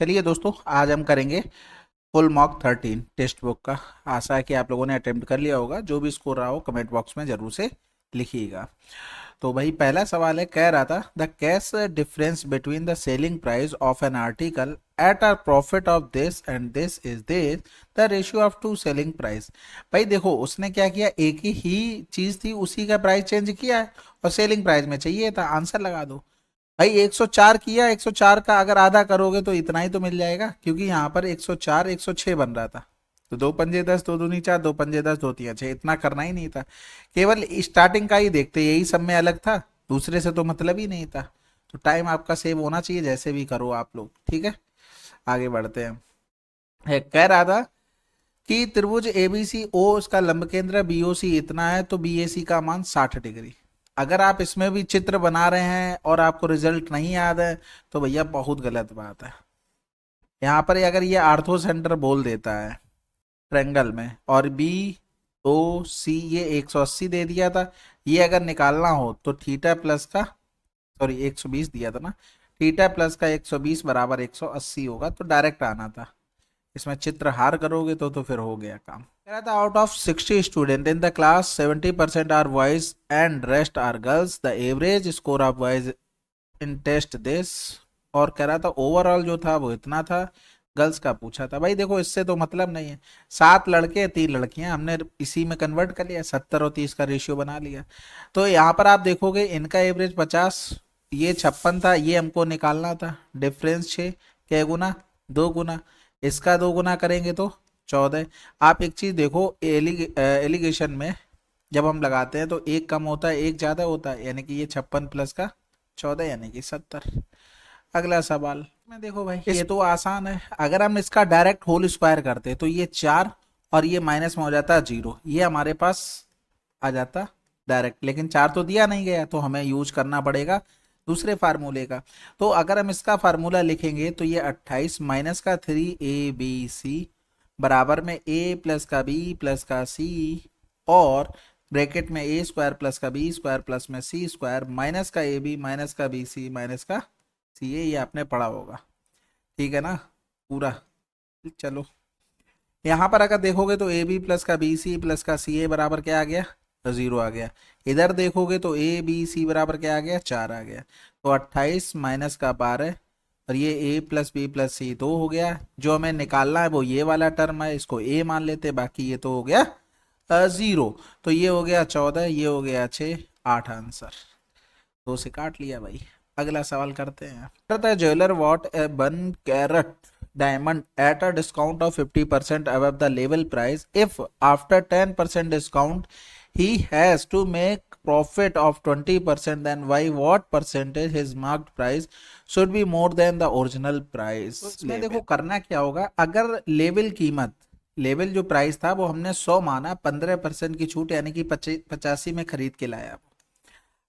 चलिए दोस्तों, आज हम करेंगे फुल मॉक 13 टेक्स्ट बुक का। आशा है कि आप लोगों ने अटेम्प्ट कर लिया होगा। जो भी स्कोर रहा हो कमेंट बॉक्स में जरूर से लिखिएगा। तो भाई पहला सवाल है, कह रहा था the cash difference between the selling price of an article at a profit of this and this is this, the ratio of to selling price. भाई देखो, उसने क्या किया, एक ही चीज थी, उसी का प्राइस चेंज किया है और सेलिंग प्राइस में चाहिए था। आंसर लगा दो भाई। 104 किया, 104 का अगर आधा करोगे तो इतना ही तो मिल जाएगा, क्योंकि यहाँ पर 104 106 बन रहा था। तो दो पंजे 10, दो दूनी 4, दो पंजे 10, दो तिया 6, इतना करना ही नहीं था। केवल स्टार्टिंग का ही देखते, यही सब में अलग था, दूसरे से तो मतलब ही नहीं था। तो टाइम आपका सेव होना चाहिए, जैसे भी करो आप लोग। ठीक है, आगे बढ़ते हैं। कह रहा था कि त्रिभुज एबीसी ओ उसका लंब केंद्र बीओसी इतना है, तो बीएसी का मान 60 डिग्री। अगर आप इसमें भी चित्र बना रहे हैं और आपको रिजल्ट नहीं याद है तो भैया बहुत गलत बात है। यहाँ पर अगर ये आर्थो सेंटर बोल देता है ट्रेंगल में, और बी ओ सी ये 180 दे दिया था, ये अगर निकालना हो तो थीटा प्लस का, सॉरी 120 दिया था ना, थीटा प्लस का 120 बराबर 180 होगा, तो डायरेक्ट आना था। इसमें चित्रहार करोगे तो फिर हो गया काम। कह रहा था out of 60 student in the class 70% are boys and rest are girls, the average score of boys in test this. और कह रहा था ओवरऑल जो था वो इतना था, गर्ल्स का पूछा था। भाई देखो, इससे तो मतलब नहीं है। 7 लड़के 3 लड़कियां, हमने इसी में कन्वर्ट कर लिया, 70 और 30 का रेशियो बना लिया। तो यहाँ पर आप देखोगे इनका एवरेज 50, ये 56 था, ये हमको निकालना था। डिफरेंस 6, क्या गुना, 2 गुना। इसका 2 गुना करेंगे तो 14। आप एक चीज देखो, एलिगेशन में जब हम लगाते हैं तो एक कम होता है एक ज्यादा होता है, यानी कि ये 56 प्लस का 14 यानी कि 70। अगला सवाल में देखो भाई, ये तो आसान है। अगर हम इसका डायरेक्ट होल स्क्वायर करते तो ये 4 और ये माइनस में हो जाता 0, ये हमारे पास आ जाता डायरेक्ट। लेकिन 4 तो दिया नहीं गया, तो हमें यूज करना पड़ेगा दूसरे फार्मूले का। तो अगर हम इसका फार्मूला लिखेंगे तो ये 28 माइनस का 3abc बराबर में a प्लस का b प्लस का c, और ब्रैकेट में a स्क्वायर प्लस का b स्क्वायर प्लस में c स्क्वायर माइनस का ab माइनस का bc माइनस का ca। ये आपने पढ़ा होगा, ठीक है ना पूरा। चलो, यहाँ पर अगर देखोगे तो ए बी प्लस का बी सी प्लस का सी ए बराबर क्या आ गया, 0 आ गया। इधर देखोगे तो ए बी सी बराबर क्या आ गया, 4 आ गया। तो 28 माइनस का 12, और ये ए प्लस बी प्लस सी 2 हो गया। जो हमें निकालना है वो ये वाला टर्म है, इसको ए मान लेते, बाकी ये तो हो गया 0। तो ये हो गया 14, ये हो गया 6, 8 आंसर। 2 से काट लिया भाई। अगला सवाल करते हैं। The jeweller what a 1 carat diamond at a discount of 50% above the label price. If after 10% discount he has to make profit of 20%, then by what percentage his marked price should be more than the original price? तो इसमें देखो करना क्या होगा, अगर level कीमत, level जो price था वो हमने 100 माना, 15% की छूट यानी कि 85 में खरीद के लाया।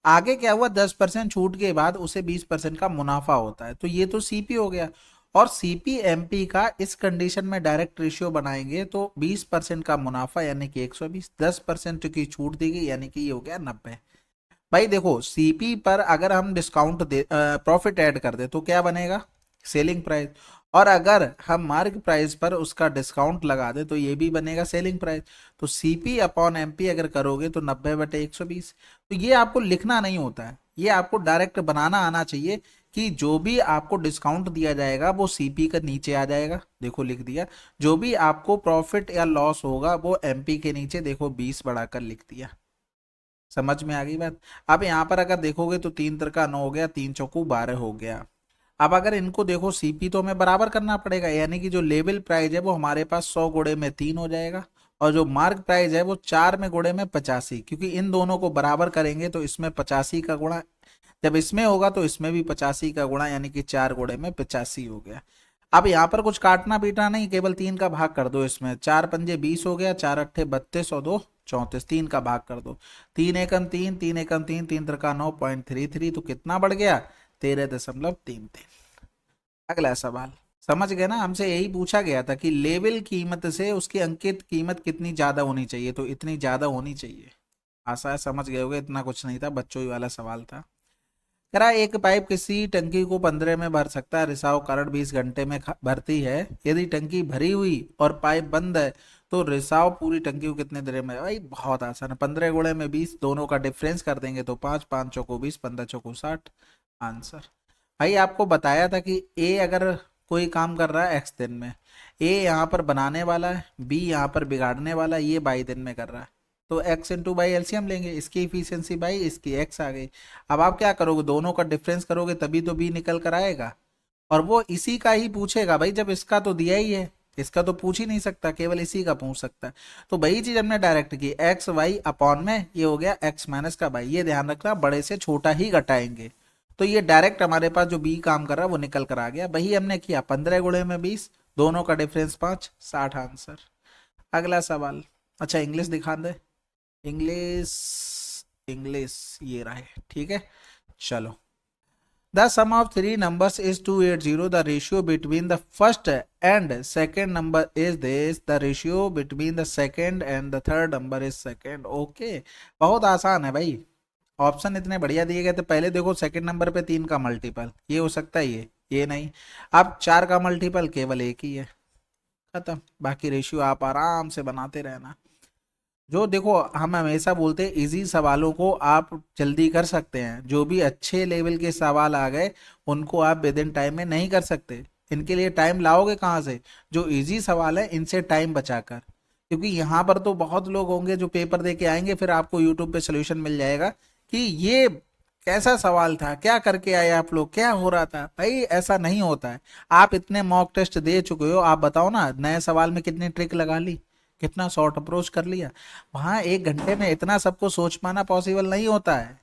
आगे क्या हुआ, 10% छूट के बाद उसे 20% का मुनाफा होता है, तो ये तो सीपी हो गया। और सीपी एमपी का इस कंडीशन में डायरेक्ट रेशियो बनाएंगे तो 20% का मुनाफा यानी कि 120, 10% की छूट दी गई यानी कि ये हो गया 90। भाई देखो, सीपी पर अगर हम डिस्काउंट दे, प्रॉफिट ऐड कर दे तो क्या बनेगा, सेलिंग प्राइस। और अगर हम मार्क प्राइस पर उसका डिस्काउंट लगा दे तो ये भी बनेगा सेलिंग प्राइस। तो सीपी अपॉन एमपी अगर करोगे तो 90/120। तो ये आपको लिखना नहीं होता है, ये आपको डायरेक्ट बनाना आना चाहिए कि जो भी आपको डिस्काउंट दिया जाएगा वो सीपी का नीचे आ जाएगा। देखो लिख दिया, जो भी आपको प्रॉफिट या लॉस होगा वो एमपी के नीचे देखो 20 बढ़ाकर लिख दिया। समझ में आ गई बात। अब यहाँ पर अगर देखोगे तो 3 3 का 9 हो गया, 3 चौकू 12 हो गया। अब अगर इनको देखो सीपी तो हमें बराबर करना पड़ेगा, यानी कि जो लेवल प्राइस है वो हमारे पास 100 गुणे में 3 हो जाएगा, और जो मार्क प्राइस है वो 4 में गुणे में 85, क्योंकि इन दोनों को बराबर करेंगे तो इसमें 85 का गुणा जब इसमें होगा तो इसमें भी 85 का गुणा, यानी कि 4 गुणे में 85 हो गया। अब यहाँ पर कुछ काटना पीटना नहीं, केवल 3 का भाग कर दो। इसमें 4 पंजे 20 हो गया, 4 अट्ठे 32 और 2 34, 3 का भाग कर दो। 3 एकम 3, 3 एकम 3, 3 3 का 9.33, तो कितना बढ़ गया, 13.33। अगला सवाल समझ गए ना, हमसे यही पूछा गया था कि लेवल कीमत से उसकी अंकित कीमत कितनी ज्यादा होनी चाहिए, तो इतनी ज्यादा होनी चाहिए। आशा है समझ गए होगे, इतना कुछ नहीं था, बच्चों ही वाला सवाल था। कह रहा है, एक पाइप किसी टंकी को 15 में भर सकता है, रिसाव कारण 20 घंटे में भरती है। यदि टंकी भरी हुई और पाइप बंद है तो रिसाव पूरी टंकी को कितने देर में? भाई बहुत आसान है, 15 गुणे में 20, दोनों का डिफरेंस कर देंगे तो 5, 5 चौको 20, 15 चौको 60, आंसर। भाई आपको बताया था कि ए अगर कोई काम कर रहा है एक्स दिन में, ए यहाँ पर बनाने वाला है, बी यहाँ पर बिगाड़ने वाला है, ये बाई दिन में कर रहा है, तो एक्स इंटू बाई एलसीएम लेंगे, इसकी इफिशियंसी बाई, इसकी एक्स आ गई। अब आप क्या करोगे, दोनों का डिफरेंस करोगे तभी तो बी निकल कर आएगा, और वो इसी का ही पूछेगा भाई, जब इसका तो दिया ही है, इसका तो पूछ ही नहीं सकता, केवल इसी का पूछ सकता है। तो वही चीज हमने डायरेक्ट की, एक्स वाई अपॉन में ये हो गया एक्स माइनस का बाई, ये ध्यान रखना बड़े से छोटा ही घटाएंगे, तो ये डायरेक्ट हमारे पास जो बी काम कर रहा है वो निकल कर आ गया। वही हमने किया, 15 गुणे में 20, दोनों का डिफरेंस 5, 60 आंसर। अगला सवाल, अच्छा इंग्लिश दिखा दे, इंग्लिश, इंग्लिश ये रहा है, ठीक है। चलो, the sum of three numbers is 280, the ratio between the first and second number is this, the ratio between the second and the third number is second. Okay, बहुत आसान है भाई, ऑप्शन इतने बढ़िया दिए गए थे। पहले देखो, सेकंड नंबर पे 3 का मल्टीपल, ये हो सकता है, ये नहीं। अब 4 का मल्टीपल केवल एक ही है, खत्म। बाकी रेशियो आप आराम से बनाते रहना। जो देखो, हम हमेशा बोलते हैं इजी सवालों को आप जल्दी कर सकते हैं, जो भी अच्छे लेवल के सवाल आ गए उनको आप विद इन टाइम में नहीं कर सकते। इनके लिए टाइम लाओगे कहाँ से? जो इजी सवाल है इनसे टाइम बचाकर, क्योंकि यहाँ पर तो बहुत लोग होंगे जो पेपर दे के आएंगे, फिर आपको यूट्यूब पे सोल्यूशन मिल जाएगा कि ये कैसा सवाल था, क्या करके आए आप लोग, क्या हो रहा था। भाई ऐसा नहीं होता है, आप इतने मॉक टेस्ट दे चुके हो, आप बताओ ना नए सवाल में कितनी ट्रिक लगा ली, कितना शॉर्ट अप्रोच कर लिया। वहां 1 घंटे में इतना सबको सोच पाना पॉसिबल नहीं होता है,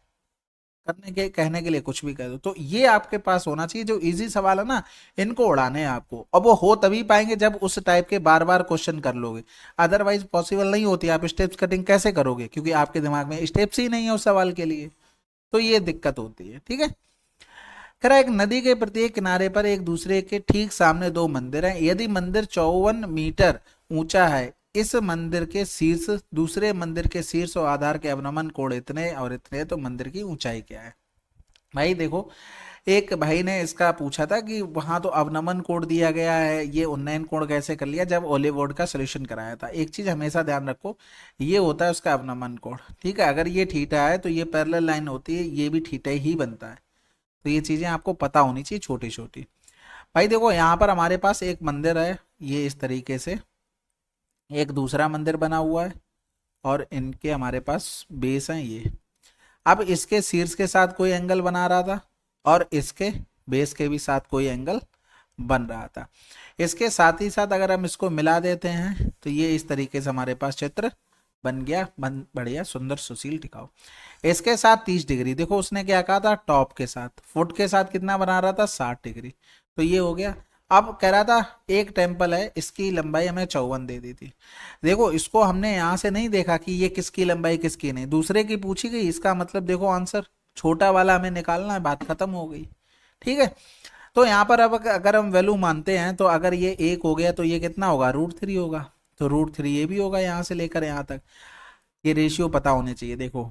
करने के कहने के लिए कुछ भी कह दो। तो ये आपके पास होना चाहिए, जो इजी सवाल है ना इनको उड़ाने हैं आपको, और वो हो तभी पाएंगे जब उस टाइप के बार बार क्वेश्चन कर लोगे, अदरवाइज पॉसिबल नहीं होती। आप स्टेप्स कटिंग कैसे करोगे, क्योंकि आपके दिमाग में स्टेप्स ही नहीं है उस सवाल के लिए, तो ये दिक्कत होती है, ठीक है। कह रहा है, एक नदी के प्रत्येक किनारे पर एक दूसरे के ठीक सामने 2 मंदिर हैं, यदि मंदिर 54 मीटर ऊंचा है, इस मंदिर के शीर्ष दूसरे मंदिर के शीर्ष और आधार के अवनमन कोण इतने और इतने, तो मंदिर की ऊंचाई क्या है? भाई देखो, एक भाई ने इसका पूछा था कि वहां तो अवनमन कोण दिया गया है, ये उन्नयन कोण कैसे कर लिया, जब ओलिवोड का सोल्यूशन कराया था। एक चीज हमेशा ध्यान रखो, ये होता है उसका अवनमन कोण, ठीक है। अगर ये थीटा है तो ये पैरेलल लाइन होती है, ये भी थीटा ही बनता है, तो ये चीजें आपको पता होनी चाहिए छोटी छोटी। भाई देखो, यहाँ पर हमारे पास एक मंदिर है, ये इस तरीके से, एक दूसरा मंदिर बना हुआ है, और इनके हमारे पास बेस हैं ये। अब इसके शीर्ष के साथ कोई एंगल बना रहा था, और इसके बेस के भी साथ कोई एंगल बन रहा था। इसके साथ ही साथ अगर हम इसको मिला देते हैं तो ये इस तरीके से हमारे पास चित्र बन गया, बढ़िया सुंदर सुशील टिकाऊ। इसके साथ 30 डिग्री, देखो उसने क्या कहा था, टॉप के साथ, फुट के साथ कितना बना रहा था, 60 डिग्री, तो ये हो गया। अब कह रहा था एक टेम्पल है, इसकी लंबाई हमें 54 दे दी थी। देखो इसको हमने यहाँ से नहीं देखा कि ये किसकी लंबाई किसकी नहीं, दूसरे की पूछी गई, इसका मतलब देखो आंसर छोटा वाला हमें निकालना है, बात खत्म हो गई, ठीक है। तो यहाँ पर अब अगर हम वैल्यू मानते हैं, तो अगर ये 1 हो गया तो ये कितना होगा, √3 होगा, तो √3 ये भी होगा यहाँ से लेकर यहाँ तक। ये रेशियो पता होने चाहिए देखो।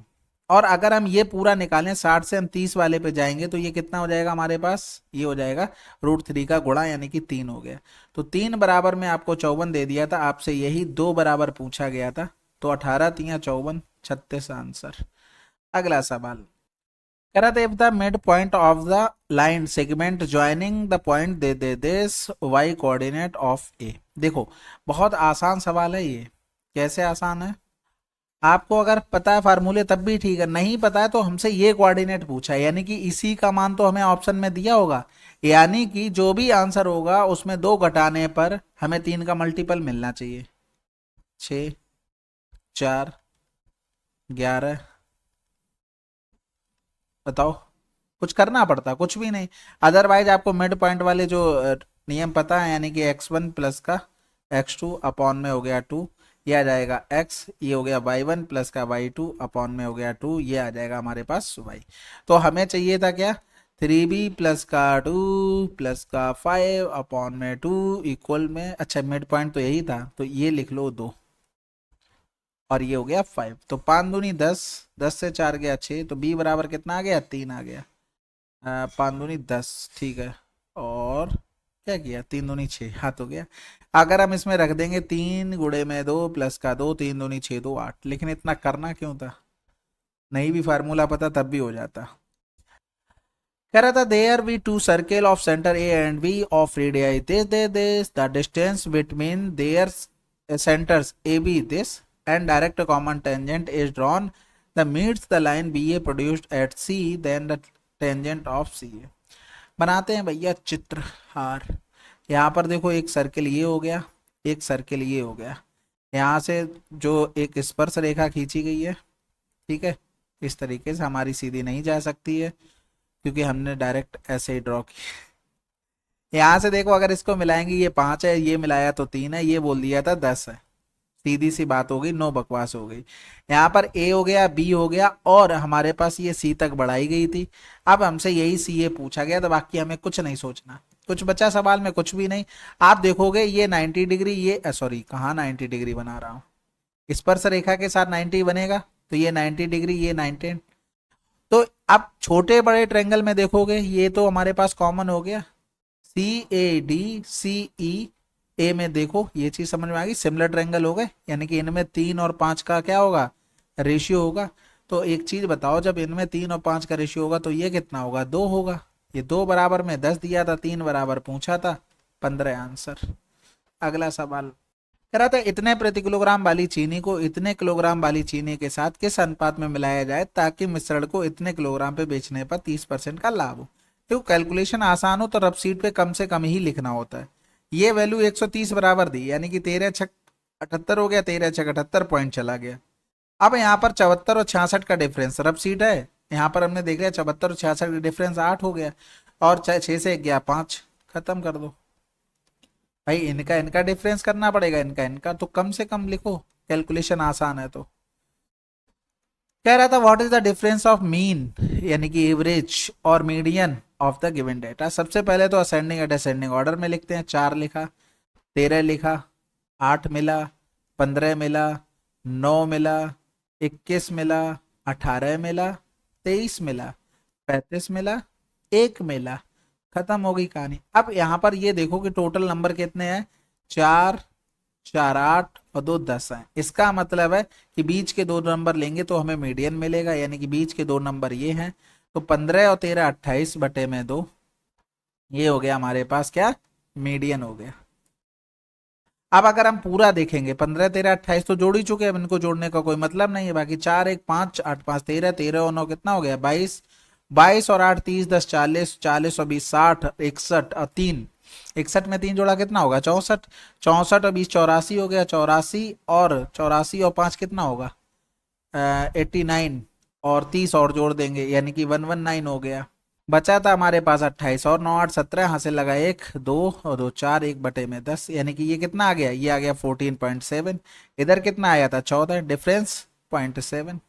और अगर हम ये पूरा निकालें, 60 से हम 30 वाले पे जाएंगे तो ये कितना हो जाएगा हमारे पास, ये हो जाएगा √3 का गुणा, यानी कि 3 हो गया। तो 3 बराबर में आपको 54 दे दिया था, आपसे यही 2 बराबर पूछा गया था, तो 18 3 54 36 आंसर। अगला सवाल, कह रहा था, if the mid point of the line segment joining the point they this y coordinate of A. देखो बहुत आसान सवाल है ये। कैसे आसान है, आपको अगर पता है फार्मूले तब भी ठीक है, नहीं पता है तो हमसे ये कोऑर्डिनेट पूछा है, यानी कि इसी का मान तो हमें ऑप्शन में दिया होगा, यानी कि जो भी आंसर होगा उसमें 2 घटाने पर हमें 3 का मल्टीपल मिलना चाहिए। 6 4 11, बताओ, कुछ करना पड़ता, कुछ भी नहीं। अदरवाइज आपको मिड पॉइंट वाले जो नियम पता है, यानी कि x1 प्लस का x2 अपॉन में हो गया 2, ये आ जाएगा x, ये हो गया y1 प्लस का y2 अपॉन में हो गया 2, ये आ जाएगा हमारे पास y। तो हमें चाहिए था क्या, 3b प्लस का 2 प्लस का 5 अपॉन में 2 इक्वल में, अच्छा मिड पॉइंट तो यही था, तो ये लिख लो 2, और ये हो गया 5। तो 5 दूनी 10, 10 से 4 गया 6, तो b बराबर कितना आ गया, 3 आ गया। पाँच दूनी 10, ठीक है। और क्या किया, तीन दूनी 6, हाथ हो गया। अगर हम इसमें रख देंगे 3 गुणे में 2 प्लस का 2, 3 दूनी 6, 2 8, लेकिन इतना करना क्यों था, नहीं भी फार्मूला पता तब भी हो जाता। कह रहा था there be two circle of centre A and B of radii this the distance between their centres A B this and direct common tangent is drawn the meets the line B A produced at C then the tangent of C A. बनाते हैं भैया चित्रहार। यहाँ पर देखो एक circle ये हो गया, एक सर्किल ये हो गया। यहाँ से जो एक स्पर्श रेखा खींची गई है, ठीक है, इस तरीके से हमारी सीधी नहीं जा सकती है क्योंकि हमने डायरेक्ट ऐसे ही ड्रॉ किया। यहाँ से देखो अगर इसको मिलाएंगे, ये 5 है, ये मिलाया तो 3 है, ये बोल दिया था 10 है, सीधी सी बात हो गई, नो बकवास हो गई। यहाँ पर ए हो गया, बी हो गया, और हमारे पास ये सी तक बढ़ाई गई थी। अब हमसे यही सी ए पूछा गया, तो बाकी हमें कुछ नहीं सोचना, कुछ बचा सवाल में, कुछ भी नहीं। आप देखोगे ये 90 डिग्री, ये सॉरी कहाँ 90 डिग्री बना रहा हूँ, स्पर्श रेखा के साथ 90 बनेगा, तो ये 90 डिग्री, ये 90। तो आप छोटे बड़े ट्रायंगल में देखोगे, ये तो हमारे पास कॉमन हो गया, सी ए डी सी ई ए में देखो ये चीज समझ में आ गई, सिमिलर ट्रायंगल हो गए, यानी कि इनमें 3 और 5 का क्या होगा, रेशियो होगा। तो एक चीज बताओ, जब इनमें 3 और 5 का रेशियो होगा तो ये कितना होगा, 2 होगा। ये 2 बराबर में 10 दिया था, 3 बराबर पूछा था, 15 आंसर। अगला सवाल कह रहा था इतने प्रति किलोग्राम वाली चीनी को इतने किलोग्राम वाली चीनी के साथ किस अनुपात में मिलाया जाए ताकि मिश्रण को इतने किलोग्राम पे बेचने पर 30% का लाभ हो। तो कैलकुलेशन आसान हो तो रफ शीट पे कम से कम ही लिखना होता है। ये वैल्यू 130 बराबर दी, यानी कि 13 छक 78 हो गया, 13 छक 78 पॉइंट चला गया। अब यहाँ पर 74 और 66 का डिफरेंस, रफ शीट है, यहाँ पर हमने देख लिया 74 और 66 का डिफरेंस 8 हो गया, और 6 से 1 गया 5, खत्म कर दो भाई। इनका इनका डिफरेंस करना पड़ेगा, इनका इनका, तो कम से कम लिखो, कैलकुलेशन आसान है। तो कह रहा था what is the difference of mean, यानी कि एवरेज और median of the given data. सबसे पहले तो असेंडिंग एंड डिसेंडिंग ऑर्डर में लिखते हैं। 4 लिखा, 13 लिखा, 8 मिला, 15 मिला, 9 मिला, 21 मिला, 18 मिला, 23 मिला, 35 मिला, 1 मिला, खत्म हो गई कहानी। अब यहाँ पर ये देखो कि टोटल नंबर कितने हैं, 4, 4 8 और 2 10 हैं। इसका मतलब है कि बीच के 2 नंबर लेंगे तो हमें मीडियन मिलेगा, यानी कि बीच के 2 नंबर ये हैं। तो 15 और 13 28 बटे में 2, ये हो गया हमारे पास क्या, मीडियन हो गया। अब अगर हम पूरा देखेंगे 15 13 28 तो जोड़ ही चुके हैं, अब इनको जोड़ने का कोई मतलब नहीं है। बाकी 4 1 5 8 5 13, 13 और 9 कितना हो गया 22, 22 और 8 30 10 40, 40 और 20 60, 61 और 3, 61 में 3 जोड़ा कितना होगा 64, 64 और 20 84 हो गया, 84 और 84 और 5 कितना होगा 89, और 30 और जोड़ देंगे यानी कि 119 हो गया। बचा था हमारे पास 28 और 9 8 17, यहाँ से लगा 1 2 और 2 4, 1 बटे में 10, यानी कि ये कितना आ गया, ये आ गया 14.7। इधर कितना आया था 14, डिफरेंस 0.7।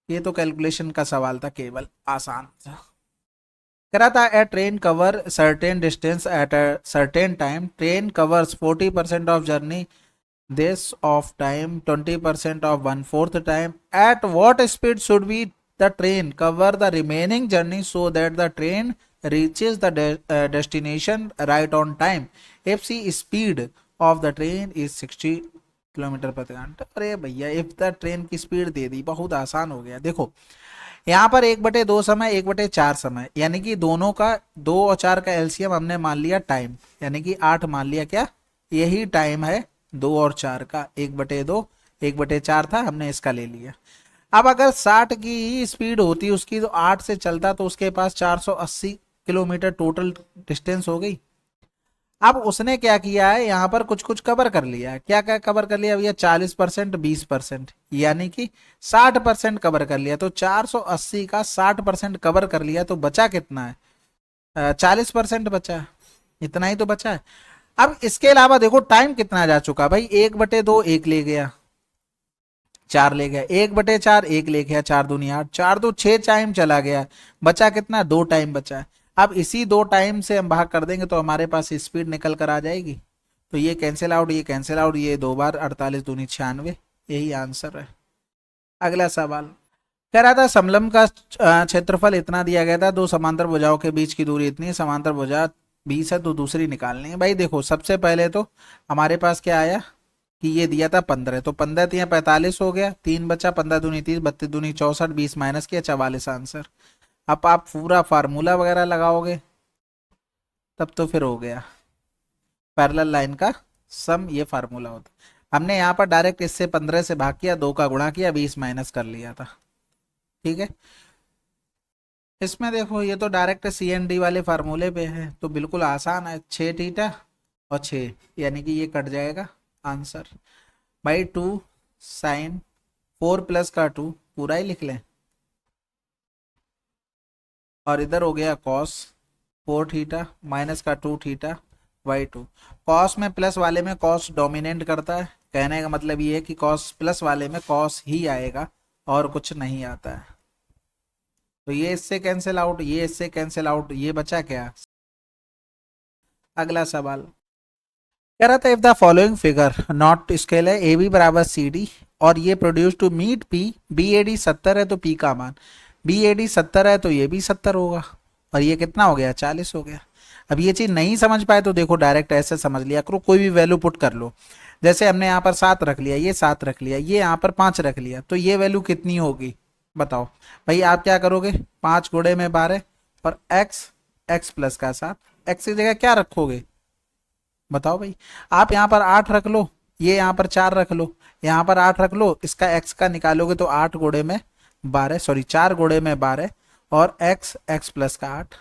ये तो कैलकुलेशन का सवाल था, केवल आसान था। करा था a train cover certain distance at a certain time, train covers 40% of journey this of time 20% of 1/4 time, at what speed should we the train cover the remaining journey so that the train reaches the destination right on time if the speed of the train is 60 kilometre प्रति घंटा। अरे भैया if the train की speed दे दी, बहुत आसान हो गया। देखो यहाँ पर 1/2 समय 1/4 समय, यानी कि दोनों का 2 और 4 का एलसीएम हमने मान लिया टाइम, यानी कि 8 मान लिया, क्या यही टाइम है 2 और 4 का, 1/2 1/4 था, हमने इसका ले लिया। अब अगर 60 की स्पीड होती उसकी तो 8 से चलता तो उसके पास 480 किलोमीटर टोटल डिस्टेंस हो गई। अब उसने क्या किया है, यहाँ पर कुछ कुछ कवर कर लिया है। क्या क्या कवर कर लिया भैया, 40% 20%, यानी कि 60% कवर कर लिया। तो 480 का 60% कवर कर लिया, तो बचा कितना है 40% बचा, इतना ही तो बचा है। अब इसके अलावा देखो टाइम कितना जा चुका भाई, 1/2 1 ले गया, 4 ले गया, 1/4 1 ले गया, 4 दूनी 8, 4 2 6 टाइम चला गया, बचा कितना 2 टाइम बचा है। अब इसी 2 टाइम से हम भाग कर देंगे तो हमारे पास स्पीड निकल कर आ जाएगी। तो ये कैंसिल आउट, ये कैंसिल आउट, ये 2 बार 48 दूनी 96, यही आंसर है। अगला सवाल कह रहा था समलंब का क्षेत्रफल इतना दिया गया था, दो समांतर भुजाओं के बीच की दूरी इतनी है, समांतर भुजा 20 है तो दूसरी निकालनी है। भाई देखो सबसे पहले तो हमारे पास क्या आया कि ये दिया था 15, तो 15 तिया 45 हो गया, 3 बचा, 15 दूनी 30, 32 दूनी 64, 20 माइनस किया 44 आंसर। अब आप पूरा फार्मूला वगैरह लगाओगे तब तो फिर हो गया पैरेलल लाइन का सम, ये फार्मूला होता। हमने यहाँ पर डायरेक्ट इससे 15 से भाग किया, 2 का गुणा किया, 20 माइनस कर लिया था। ठीक है, इसमें देखो ये तो डायरेक्ट सी एन डी वाले फार्मूले पे है तो बिल्कुल आसान है, 6 थीटा और 6 यानी कि ये कट जाएगा आंसर। बाई 2 साइन 4 प्लस का 2 पूरा ही लिख लें, और इधर हो गया कॉस 4 थीटा माइनस का 2 थीटा बाई 2। कॉस में प्लस वाले में कॉस डोमिनेट करता है, कहने का मतलब ये है कि कॉस प्लस वाले में कॉस ही आएगा और कुछ नहीं आता है। तो ये इससे कैंसिल आउट, ये इससे कैंसिल आउट, ये बचा क्या। अगला सवाल कह रहा था if the following figure not scale है ए बी बराबर सी डी और ये produce to meet P, B A D 70 है तो पी का मान, बी ए डी 70 है तो ये भी 70 होगा, और ये कितना हो गया 40 हो गया। अब ये चीज़ नहीं समझ पाए तो देखो डायरेक्ट ऐसे समझ लिया करो, कोई भी वैल्यू पुट कर लो। जैसे हमने यहाँ पर 7 रख लिया, ये 7 रख लिया, ये यहाँ पर 5 रख लिया, तो ये वैल्यू कितनी होगी बताओ। भाई आप क्या करोगे, 5 गुणे में 12 और एक्स, एक्स प्लस का 7, एक्स की जगह क्या रखोगे बताओ भाई। आप यहाँ पर 8 रख लो, ये यहाँ पर 4 रख लो, यहाँ पर 8 रख लो, इसका x का निकालोगे तो 8 गुणे में 12, सॉरी 4 गुणे में 12 और x, x प्लस का 8,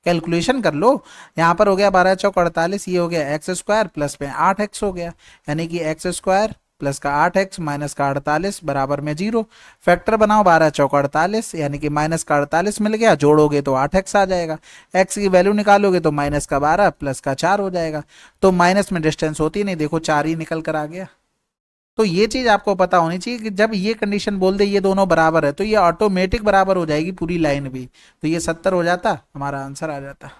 कैलकुलेशन कर लो। यहाँ पर हो गया 12 चौक 48, ये हो गया एक्स स्क्वायर प्लस में 8x हो गया, यानी कि एक्स स्क्वायर प्लस का 8x माइनस का 48 बराबर में 0। फैक्टर बनाओ 12 चौक 48, यानी कि माइनस का 48 मिल गया, जोड़ोगे तो 8x आ जाएगा, x की वैल्यू निकालोगे तो माइनस का 12 प्लस का 4 हो जाएगा, तो माइनस में डिस्टेंस होती नहीं, देखो 4 ही निकल कर आ गया। तो ये चीज आपको पता होनी चाहिए कि जब ये कंडीशन बोल दे ये दोनों बराबर है तो ये ऑटोमेटिक बराबर हो जाएगी पूरी लाइन भी, तो ये 70 हो जाता, हमारा आंसर आ जाता।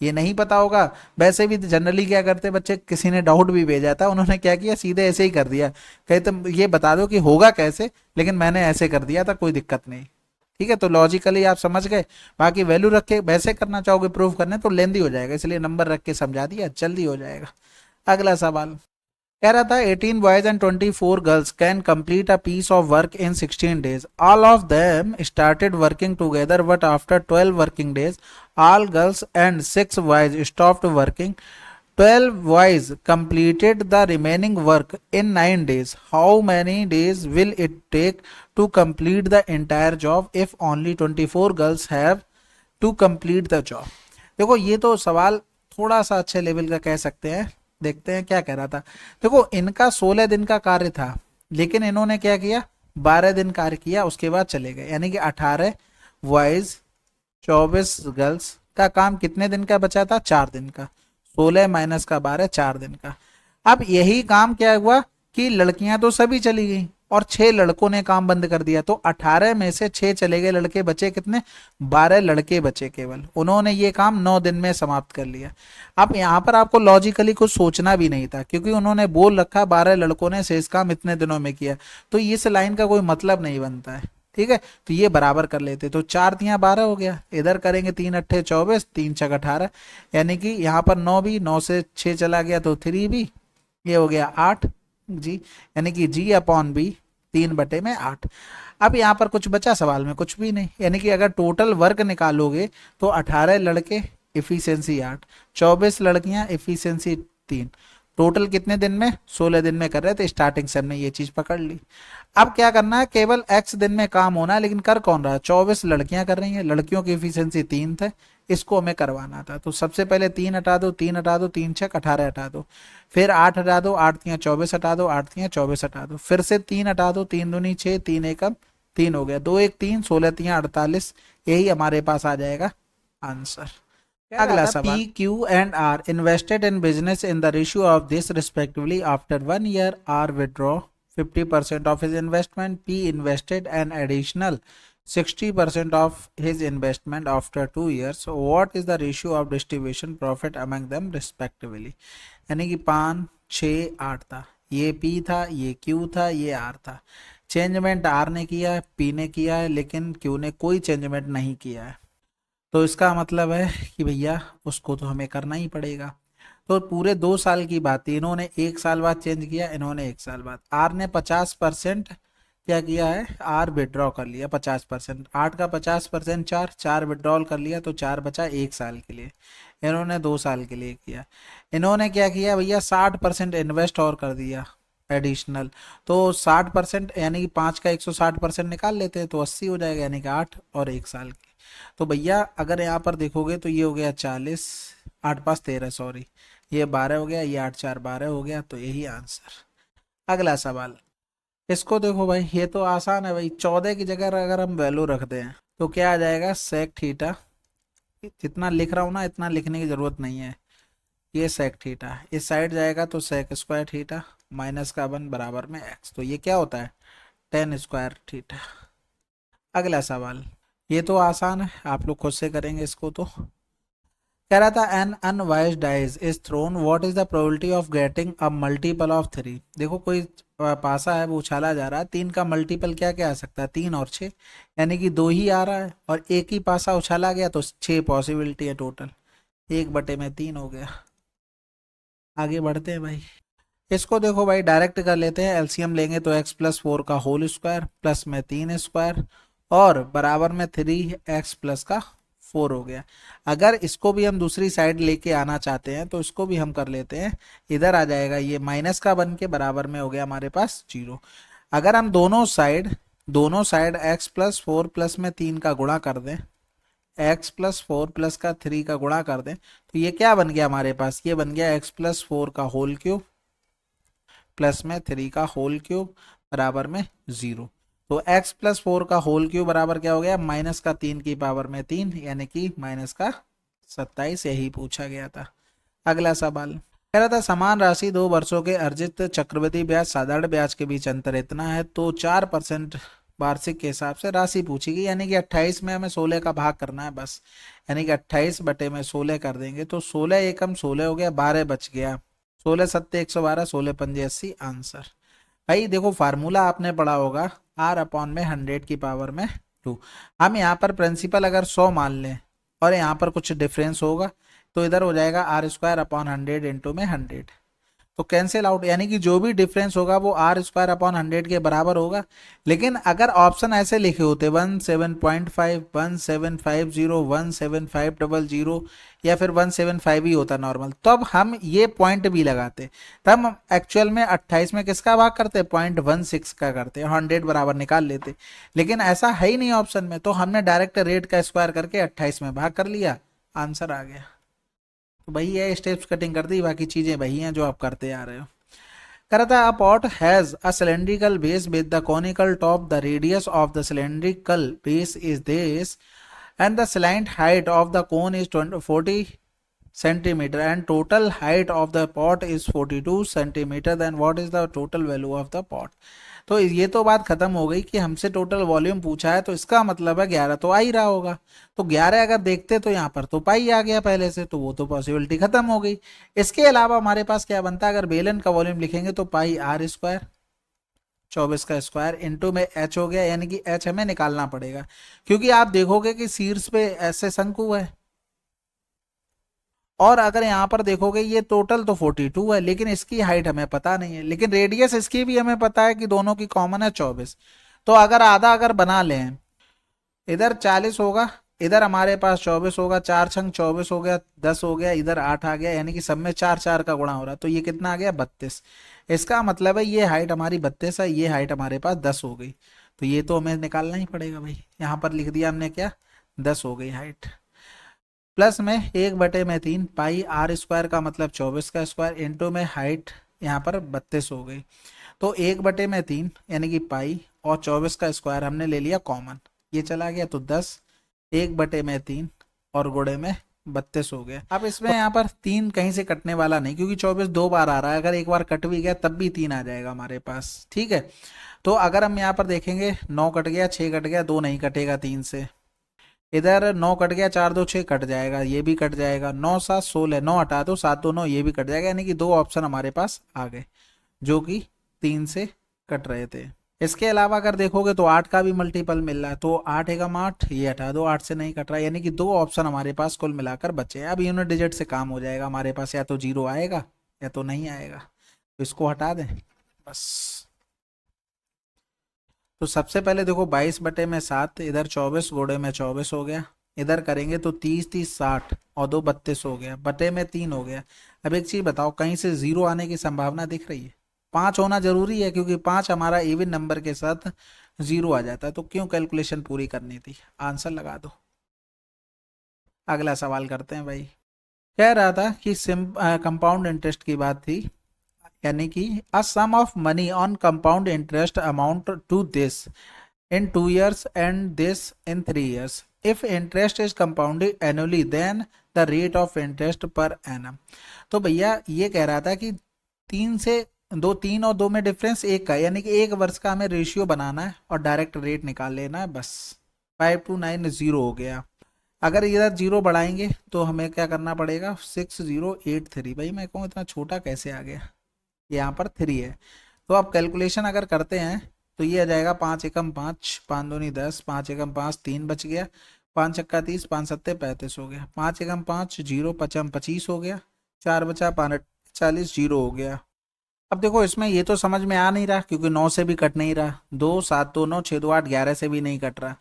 ये नहीं पता होगा, वैसे भी जनरली क्या करते बच्चे, किसी ने डाउट भी भेजा था, उन्होंने क्या किया सीधे ऐसे ही कर दिया, कहे तुम ये बता दो कि होगा कैसे, लेकिन मैंने ऐसे कर दिया था, कोई दिक्कत नहीं। ठीक है, तो लॉजिकली आप समझ गए, बाकी वैल्यू रख के वैसे करना चाहोगे प्रूव करने तो लेंदी हो जाएगा, इसलिए नंबर रख के समझा दिया, जल्दी हो जाएगा। अगला सवाल कह रहा था 18 boys and 24 girls can complete a piece of work in 16 days, all of them started working together but after 12 working days all girls and 6 boys stopped working. 12 boys completed the remaining work in 9 days. How many days will it take to complete the entire job if only 24 girls have to complete the job? देखो ये तो सवाल थोड़ा सा अच्छे level का कह सकते हैं, देखते हैं क्या कह रहा था। देखो इनका 16 दिन का कार्य था, लेकिन इन्होंने क्या किया 12 दिन कार्य किया, उसके बाद चले गए, यानी कि 18 बॉयज 24 गर्ल्स का काम कितने दिन का बचा था 4 दिन का, 16 माइनस का 12 4 दिन का। अब यही काम क्या हुआ कि लड़कियां तो सभी चली गई और 6 लड़कों ने काम बंद कर दिया, तो 18 में से 6 चले गए, लड़के बचे कितने 12 लड़के बचे केवल, उन्होंने ये काम 9 दिन में समाप्त कर लिया। अब यहाँ पर आपको लॉजिकली कुछ सोचना भी नहीं था, क्योंकि उन्होंने बोल रखा 12 लड़कों ने शेष काम इतने दिनों में किया, तो इस लाइन का कोई मतलब नहीं बनता है। ठीक है, तो ये बराबर कर लेते, तो 4 तिया 12 हो गया, इधर करेंगे 3 अट्ठे 24, 3 छक 18, यानी कि यहाँ पर 9 भी, 9 से 6 चला गया तो 3 भी, ये हो गया 8 जी, यानी कि जी अपॉन बी 3/8। अब यहाँ पर कुछ बचा सवाल में, कुछ भी नहीं, यानी कि अगर टोटल वर्क निकालोगे तो 18 लड़के इफिशियंसी 8, 24 लड़कियां इफिशियंसी 3, टोटल कितने दिन में 16 दिन में कर रहे थे, स्टार्टिंग से हमने ये चीज पकड़ ली। अब क्या करना है, केवल x दिन में काम होना है, लेकिन कर कौन रहा है 24 लड़कियां कर रही हैं, लड़कियों की एफिशिएंसी 3 थे, इसको हमें करवाना था। तो सबसे पहले 3 हटा दो, 3 हटा दो, 3 छक 18 हटा दो, फिर 8 हटा दो, 8 तिया 24 हटा दो, 8 तिया 24 हटा दो, फिर से 3 हटा दो, 3 दूनी 6, 3 एकम 3 हो गया, 2 1 3, 16 तिया 48, यही हमारे पास आ जाएगा आंसर। अगला सवाल P, Q and R invested in business in the ratio of this respectively. After 1 year, R withdraw 50% of his investment. P invested an additional 60% of his investment after 2 years. So what is the ratio of distribution profit among them respectively? यानी कि 5 6 8 था, ये P था, ये Q था, ये R था। Changement are ने किया है, पी ने किया है, लेकिन क्यू ने कोई चेंजमेंट नहीं किया है। तो इसका मतलब है कि भैया उसको तो हमें करना ही पड़ेगा। तो पूरे 2 साल की बात थी, इन्होंने 1 साल बाद चेंज किया, इन्होंने 1 साल बाद। आर ने 50% क्या किया है, आर विड्रॉ कर लिया 50%, 8 का 50% 4 विड्रॉल कर लिया, तो 4 बचा 1 साल के लिए। इन्होंने 2 साल के लिए किया। इन्होंने क्या किया भैया, 60% इन्वेस्ट और कर दिया एडिशनल। तो 60% यानी कि 5 का 160% निकाल लेते हैं तो 80 हो जाएगा, यानी कि 8 और 1 साल की। तो भैया अगर यहाँ पर देखोगे तो ये हो गया 40, 8 5 13, सॉरी ये 12 हो गया, ये 8 4 12 हो गया, तो यही आंसर। अगला सवाल, इसको देखो भाई, ये तो आसान है भाई। 14 की जगह अगर हम वैल्यू रख दें तो क्या आ जाएगा, सेक थीटा। जितना लिख रहा हूँ ना, इतना लिखने की जरूरत नहीं है। ये सेक थीटा इस साइड जाएगा तो सेक स्क्वायर थीटा माइनस का 1 बराबर में एक्स, तो ये क्या होता है, टेन स्क्वायर थीटा। अगला सवाल, ये तो आसान है, आप लोग खुद से करेंगे इसको। तो कह रहा था an unbiased dice is thrown, what is the probability of getting a multiple of 3। देखो कोई पासा है, वो उछाला जा रहा है, 3 का मल्टीपल क्या क्या आ सकता है, 3 और 6, यानी कि 2 ही आ रहा है, और एक ही पासा उछाला गया तो 6 पॉसिबिलिटी है टोटल, 1/3 हो गया। आगे बढ़ते हैं भाई। इसको देखो भाई, डायरेक्ट कर लेते हैं, एलसीएम लेंगे तो x+4 का होल स्क्वायर प्लस में 3 स्क्वायर और बराबर में 3x+ का 4 हो गया। अगर इसको भी हम दूसरी साइड लेके आना चाहते हैं तो इसको भी हम कर लेते हैं, इधर आ जाएगा, ये माइनस का बन के बराबर में हो गया हमारे पास 0। अगर हम दोनों साइड x+4 प्लस में 3 का गुणा कर दें, x+4 प्लस का 3 का गुणा कर दें, तो ये क्या बन गया हमारे पास, ये बन गया x+4 का होल क्यूब प्लस में 3 का होल क्यूब बराबर में 0। तो x+4 का होल क्यूब बराबर क्या हो गया, माइनस का 3 की पावर में 3, यानी कि माइनस का 27। यही पूछा गया था। अगला सवाल कह रहा था समान राशि 2 वर्षों के अर्जित चक्रवृद्धि ब्याज साधारण ब्याज के बीच अंतर इतना है, तो 4% वार्षिक के हिसाब से राशि पूछी गई, यानी कि 28 में हमें 16 का भाग करना है बस, यानी कि 28 बटे में 16 कर देंगे तो 16 एकम 16 हो गया, 12 बच गया, 16 सत्ते 112, 16 पंजे 80 आंसर। भाई देखो फार्मूला आपने पढ़ा होगा, r/100 की पावर में 2। हम यहाँ पर प्रिंसिपल अगर 100 मान लें और यहाँ पर कुछ डिफरेंस होगा तो इधर हो जाएगा r² / 100 इंटू में 100, तो कैंसिल आउट, यानी कि जो भी डिफरेंस होगा वो r² / 100 के बराबर होगा। लेकिन अगर ऑप्शन ऐसे लिखे होते 17.5, 1750, 17500 या फिर 175 ही होता नॉर्मल, तब हम ये पॉइंट भी लगाते, तब हम एक्चुअल में 28 में किसका भाग करते, 0.16 का करते, 100 बराबर निकाल लेते। लेकिन ऐसा है ही नहीं ऑप्शन में, तो हमने डायरेक्ट रेट का स्क्वायर करके 28 में भाग कर लिया, आंसर आ गया। तो भाई ये स्टेप्स कटिंग कर दी, बाकी चीजें वही हैं जो आप करते आ रहे हो। कह रहा था अ pot has a cylindrical base with the conical top, the radius of the cylindrical base is this and the slant height of the cone is 40 centimeter and total height of the pot is 42 centimeter, then what is the total value of the pot। तो ये तो बात खत्म हो गई कि हमसे total volume पूछा है, तो इसका मतलब है 11 तो आ ही रहा होगा, तो 11 अगर देखते तो यहाँ पर तो पाई आ गया पहले से, तो वो तो पॉसिबिलिटी खत्म हो गई। इसके अलावा हमारे पास क्या बनता है, अगर बेलन का वॉल्यूम लिखेंगे तो पाई r² 24 का स्क्वायर इंटू में h हो गया, यानी कि h हमें निकालना पड़ेगा, क्योंकि आप देखोगे कि शीर्ष पे ऐसे शंकु है, और अगर यहाँ पर देखोगे ये टोटल तो 42 है, लेकिन इसकी हाइट हमें पता नहीं है, लेकिन रेडियस इसकी भी हमें पता है कि दोनों की कॉमन है 24। तो अगर आधा अगर बना लें, इधर 40 होगा, इधर हमारे पास 24 होगा, 4 छंग 24 हो गया, 10 हो गया, इधर 8 आ गया, यानी कि सब में 4 4 का गुणा हो रहा है, तो ये कितना आ गया 32। इसका मतलब है ये हाइट हमारी 32 है, ये हाइट हमारे पास 10 हो गई, तो ये तो हमें निकालना ही पड़ेगा भाई। यहाँ पर लिख दिया हमने क्या, 10 हो गई हाइट, प्लस में 1/3 पाई r² का मतलब 24 का स्क्वायर इंटू में हाइट यहाँ पर 32 हो गई, तो 1/3 यानी कि पाई और 24 का स्क्वायर हमने ले लिया कॉमन, ये चला गया, तो 10 1/3 और गुणे में 32 हो गया। अब इसमें यहाँ पर 3 कहीं से कटने वाला नहीं, क्योंकि 24 2 बार आ रहा है, अगर एक बार कट भी गया तब भी 3 आ जाएगा हमारे पास, ठीक है। तो अगर हम यहाँ पर देखेंगे 9 कट गया, 6 कट गया, 2 नहीं कटेगा 3 से, इधर 9 कट गया, 4 2 6 कट जाएगा, ये भी कट जाएगा, 9 7 16, 9 हटा दो, 7 2 9, ये भी कट जाएगा, यानी कि 2 ऑप्शन हमारे पास आ गए जो कि 3 से कट रहे थे। इसके अलावा अगर देखोगे तो 8 का भी मल्टीपल मिल रहा है, तो 8 एकम 8, ये हटा दो, 8 से नहीं कट रहा, यानी कि दो ऑप्शन हमारे पास कुल मिलाकर बचे हैं। अब यूनिट डिजिट से काम हो जाएगा हमारे पास, या तो जीरो आएगा या तो नहीं आएगा, तो इसको हटा दें बस। तो सबसे पहले देखो 22/7, इधर 24 गुणे में 24 हो गया, इधर करेंगे तो 30 30 60 और 2 32 हो गया, बटे में 3 हो गया। अब एक चीज बताओ, कहीं से जीरो आने की संभावना दिख रही है? 5 होना जरूरी है, क्योंकि 5 हमारा इवन नंबर के साथ जीरो आ जाता है, तो क्यों कैलकुलेशन पूरी करनी थी? आंसर लगा दो। अगला सवाल करते हैं भाई। कह रहा था कि कंपाउंड इंटरेस्ट की बात थी, यानी कि a sum of money on compound interest amount to this in 2 years and this in 3 years. If interest is compounded annually, then the rate of interest per annum. तो भैया ये कह रहा था कि तीन से दो, तीन और दो में डिफरेंस एक का, यानी कि एक वर्ष का हमें रेशियो बनाना है और डायरेक्ट रेट निकाल लेना है बस। 5290 हो गया। अगर इधर जीरो बढ़ाएंगे तो हमें क्या करना पड़ेगा? 6083। भाई मैं कहूँ इतना छोटा कैसे आ गया, यहाँ पर 3 है। तो अब कैलकुलेशन अगर करते हैं तो ये आ जाएगा 5 एकम 5, 5 दूनी 10, 5 एकम 5, 3 बच गया, 5 चक्का 30, 5 सत्ते 35 हो गया, 5 एकम 5, 0 पचम 25 हो गया, 4 बचा 5 40, 0 हो गया। अब देखो इसमें ये तो समझ में आ नहीं रहा, क्योंकि 9 से भी कट नहीं रहा, 2 7 2 9 6 2 8 11 से भी नहीं कट रहा।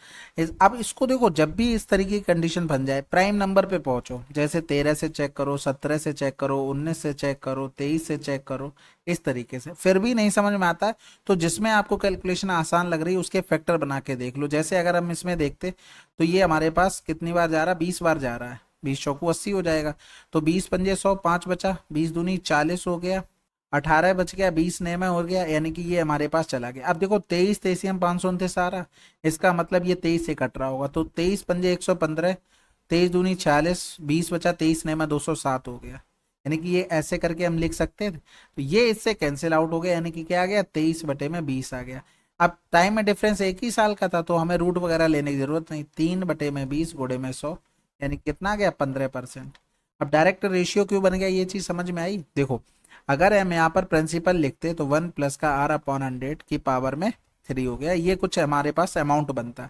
अब इसको देखो, जब भी इस तरीके की कंडीशन बन जाए, प्राइम नंबर पे पहुंचो, जैसे 13 से चेक करो, 17 से चेक करो, 19 से चेक करो, 23 से चेक करो, इस तरीके से फिर भी नहीं समझ में आता है, तो जिसमें आपको कैलकुलेशन आसान लग रही है उसके फैक्टर बना के देख लो। जैसे अगर हम इसमें देखते तो ये हमारे पास कितनी बार जा रहा है? 20 बार जा रहा है, 20 चौकू 80 हो जाएगा, तो 20 पंजे 100, 5 बचा, 20 दूनी 40 हो गया, 18 बच गया, 20 नए में हो गया, यानी कि ये हमारे पास चला गया। अब देखो 23 तेईसियम 529 सारा, इसका मतलब ये 23 से कट रहा होगा, तो 23 पंजे 115, 23 दूनी 40, 20 बचा, 23 नए में 207 हो गया, यानी कि ये ऐसे करके हम लिख सकते थे। तो ये इससे कैंसिल आउट हो गया, यानी कि क्या आ गया? 23/20 आ गया। अब टाइम में डिफरेंस एक ही साल का था, तो हमें रूट वगैरह लेने की जरूरत नहीं, 3/20 गुणे में 100, यानी कितना आ गया? 15%। अब डायरेक्ट रेशियो क्यों बन गया, ये चीज समझ में आई? देखो अगर हम यहाँ पर प्रिंसिपल लिखते तो 1 प्लस का R/100 की पावर में 3 हो गया, ये कुछ हमारे पास अमाउंट बनता।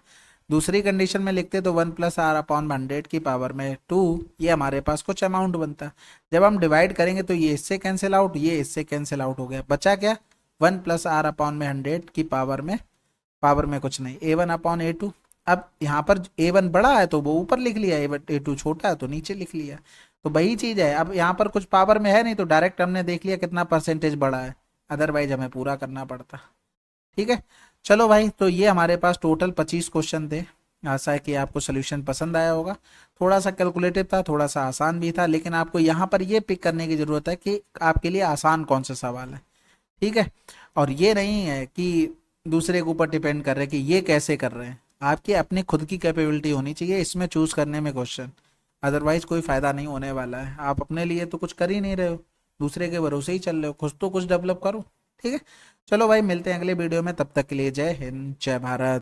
दूसरी कंडीशन में लिखते तो 1 प्लस R/100 की पावर में 2, ये हमारे पास कुछ अमाउंट बनता। जब हम डिवाइड करेंगे तो ये इससे कैंसिल आउट, ये इससे कैंसिल आउट हो गया, बचा क्या? 1 प्लस R/100 की पावर में कुछ नहीं, A1/A2। अब यहाँ पर A1 बड़ा है तो वो ऊपर लिख लिया, A2 छोटा है तो नीचे लिख लिया, तो वही चीज है। अब यहाँ पर कुछ पावर में है नहीं, तो डायरेक्ट हमने देख लिया कितना परसेंटेज बढ़ा है, अदरवाइज हमें पूरा करना पड़ता। ठीक है, चलो भाई, तो ये हमारे पास टोटल 25 क्वेश्चन थे। आशा है कि आपको सोल्यूशन पसंद आया होगा। थोड़ा सा कैलकुलेटिव था, थोड़ा सा आसान भी था, लेकिन आपको यहाँ पर ये पिक करने की जरूरत है कि आपके लिए आसान कौन सा सवाल है। ठीक है, और ये नहीं है कि दूसरे के ऊपर डिपेंड कर रहे हैं कि ये कैसे कर रहे हैं, आपकी अपनी खुद की कैपेबिलिटी होनी चाहिए इसमें चूज करने में क्वेश्चन, अदरवाइज कोई फायदा नहीं होने वाला है। आप अपने लिए तो कुछ कर ही नहीं रहे हो, दूसरे के भरोसे ही चल रहे हो, खुद तो कुछ डेवलप करो। ठीक है, चलो भाई, मिलते हैं अगले वीडियो में, तब तक के लिए जय हिंद, जय भारत।